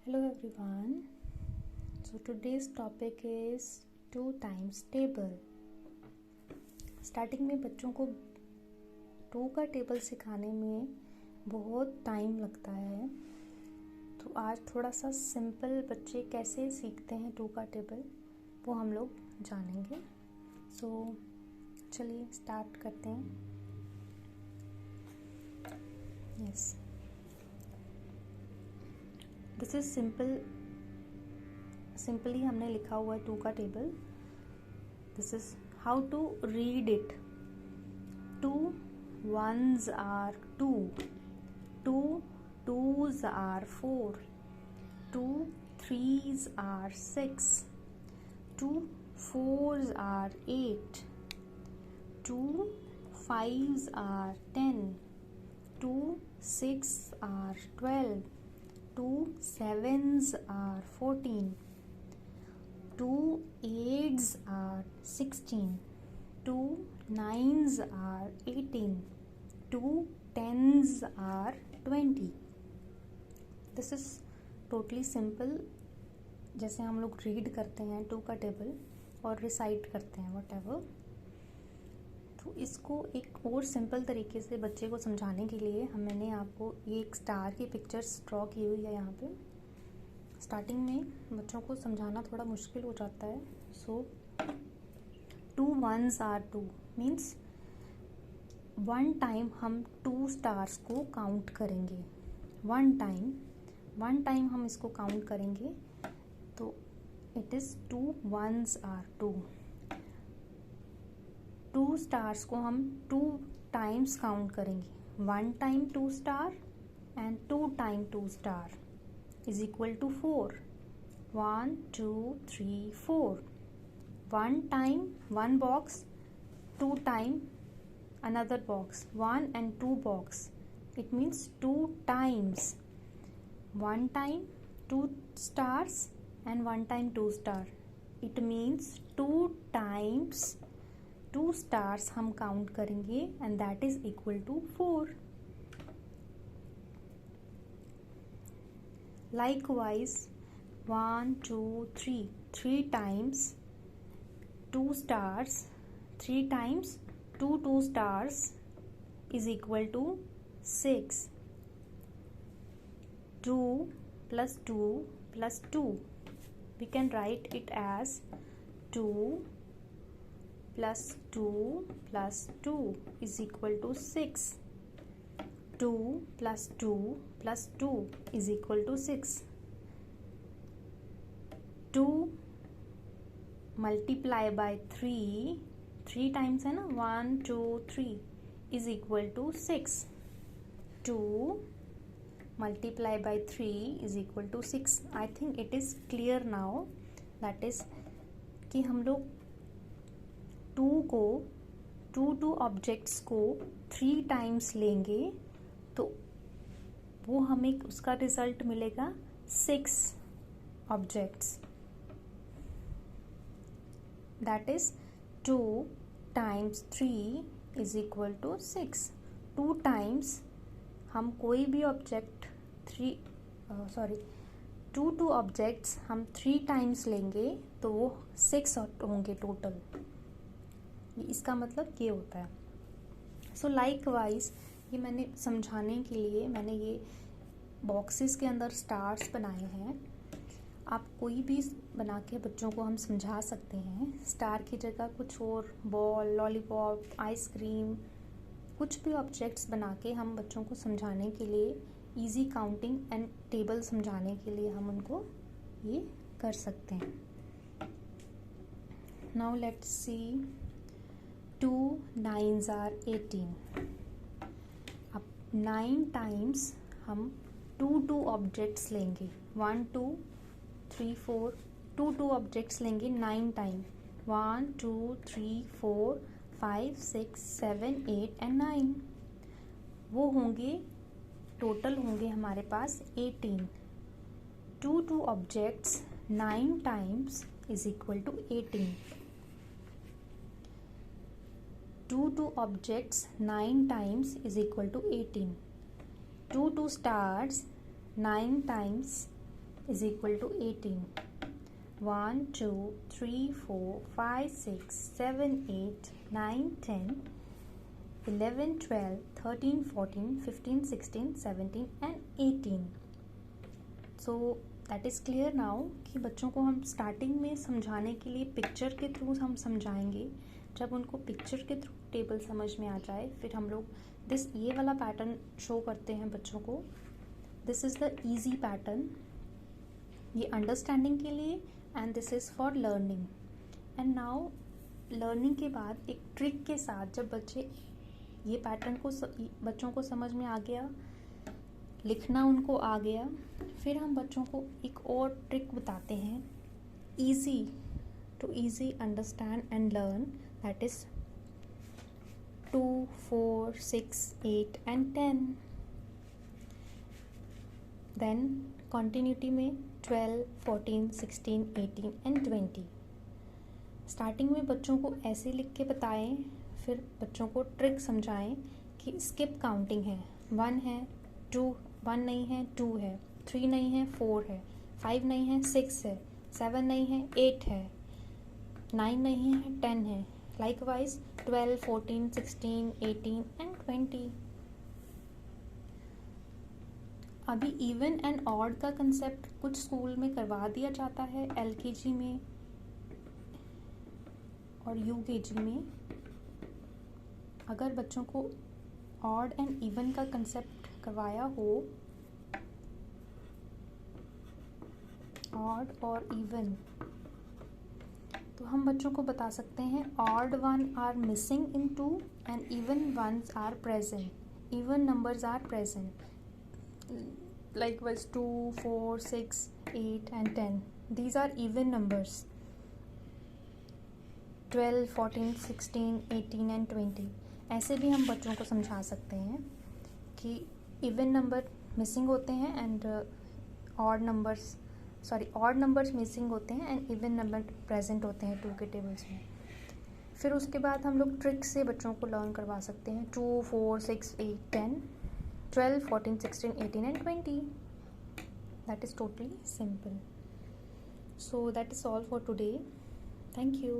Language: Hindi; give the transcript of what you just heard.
Hello everyone. So today's topic is 2 times table. Starting में बच्चों को 2 का टेबल सिखाने में बहुत टाइम लगता है, तो आज थोड़ा सा सिंपल बच्चे कैसे सीखते हैं 2 का टेबल वो हम लोग जानेंगे। सो चलिए स्टार्ट करते हैं। यस, दिस इज सिंपली हमने लिखा हुआ है 2 का table. This is how to read it. 2 ones are 2, 2 twos are 4, 2 threes are 6, 2 fours are 8, 2 fives are 10, 2 six are 12, 2 sevens are 14, 2 eights are 16, 2 nines are 18, 2 tens are 20. This is totally simple, जैसे हम लोग रीड करते हैं 2 का टेबल और रिसाइट करते हैं whatever। तो इसको एक और सिंपल तरीके से बच्चे को समझाने के लिए मैंने आपको ये एक स्टार की पिक्चर्स ड्रॉ की हुई है यहाँ पे। स्टार्टिंग में बच्चों को समझाना थोड़ा मुश्किल हो जाता है। सो 2 ones are 2 मीन्स 1 टाइम हम 2 स्टार्स को काउंट करेंगे। 1 टाइम हम इसको काउंट करेंगे, तो it is 2 ones are 2। 2 stars को हम 2 टाइम्स काउंट करेंगे। 1 time 2 star and 2 time 2 star is equal to 4। 1 2 3 4। 1 time 1 box, 2 time another box, 1 and 2 box, it means 2 times। 1 time 2 stars and 1 time 2 star, it means 2 times 2 stars हम काउंट करेंगे and that is equal to 4। Likewise 1 2 3 times 2 stars, 3 times 2 stars is equal to 6। 2 plus 2 plus 2, we can write it as 2 plus 2 plus 2 is equal to 6। 2 plus 2 plus 2 is equal to 6। 2 multiply by 3 times है ना, 1 2 3 is equal to 6। 2 multiply by 3 is equal to 6। I think it is clear now, that is कि हम लोग 2 ऑब्जेक्ट्स को 3 टाइम्स लेंगे तो वो हमें उसका रिजल्ट मिलेगा 6 objects. That is 2 times 3 is equal to 6। 2 times हम कोई भी ऑब्जेक्ट 2 ऑब्जेक्ट्स हम 3 टाइम्स लेंगे तो वो 6 होंगे टोटल। इसका मतलब ये होता है। सो लाइकवाइज ये मैंने समझाने के लिए मैंने ये बॉक्सेस के अंदर स्टार्स बनाए हैं। आप कोई भी बना के बच्चों को हम समझा सकते हैं। स्टार की जगह कुछ और बॉल, लॉलीपॉप, आइसक्रीम, कुछ भी ऑब्जेक्ट्स बना के हम बच्चों को समझाने के लिए, इजी काउंटिंग एंड टेबल समझाने के लिए हम उनको ये कर सकते हैं। Now let's see 2 nines are 18। अब 9 टाइम्स हम 2 ऑब्जेक्ट्स लेंगे। 1 2 3 4 2 ऑब्जेक्ट्स लेंगे 9 टाइम। 1 2 3 4 5 6 7 8 एंड 9, वो होंगे टोटल होंगे हमारे पास 18। 2 objects 9 times is equal to 18। 2 objects 9 times is equal to 18। 2 stars 9 times is equal to 18. 1, 2, 3, 4, 5, 6, 7, 8, 9, 10, 11, 12, 13, 14, 15, 16, 17 and 18. So that is clear now कि बच्चों को हम स्टार्टिंग में समझाने के लिए पिक्चर के थ्रू हम समझाएंगे. जब उनको पिक्चर के थ्रू टेबल समझ में आ जाए फिर हम लोग ये वाला पैटर्न शो करते हैं बच्चों को. This is the easy pattern. ये अंडरस्टैंडिंग के लिए and this is for learning. And now learning के बाद एक ट्रिक के साथ जब बच्चे ये पैटर्न को बच्चों को समझ में आ गया, लिखना उनको आ गया, फिर हम बच्चों को एक और ट्रिक बताते हैं easy understand and learn. That is 2, 4, 6, 8 and 10. Then continuity में 12, 14, 16, 18 and 20. स्टार्टिंग में बच्चों को ऐसे लिख के बताएं, फिर बच्चों को ट्रिक समझाएं कि स्किप काउंटिंग है. 1 है, 1 नहीं है, 2 है, 3 नहीं है, 4 है, 5 नहीं है, 6 है, 7 नहीं है, 8 है, 9 नहीं है, 10 है. Likewise 12, 14, 16, 18 and 20. अभी इवन एंड ऑड का कंसेप्ट कुछ स्कूल में करवा दिया जाता है, LKG में और UKG में. अगर बच्चों को ऑड एंड इवन का कंसेप्ट करवाया हो, ऑड और इवन, तो हम बच्चों को बता सकते हैं odd 1 are missing in 2 and even 1s are present. Even numbers are present. Likewise 2, 4, 6, 8 and 10. These are even numbers. 12, 14, 16, 18 and 20. ऐसे भी हम बच्चों को समझा सकते हैं कि इवन नंबर मिसिंग होते हैं एंड ऑड नंबर्स मिसिंग होते हैं एंड इवन नंबर प्रेजेंट होते हैं 2 के टेबल्स में. फिर उसके बाद हम लोग ट्रिक से बच्चों को लर्न करवा सकते हैं 2, 4, 6, 8, 10, 12, 14, 16, 18 and 20. That is totally simple. So that is all for today. Thank you.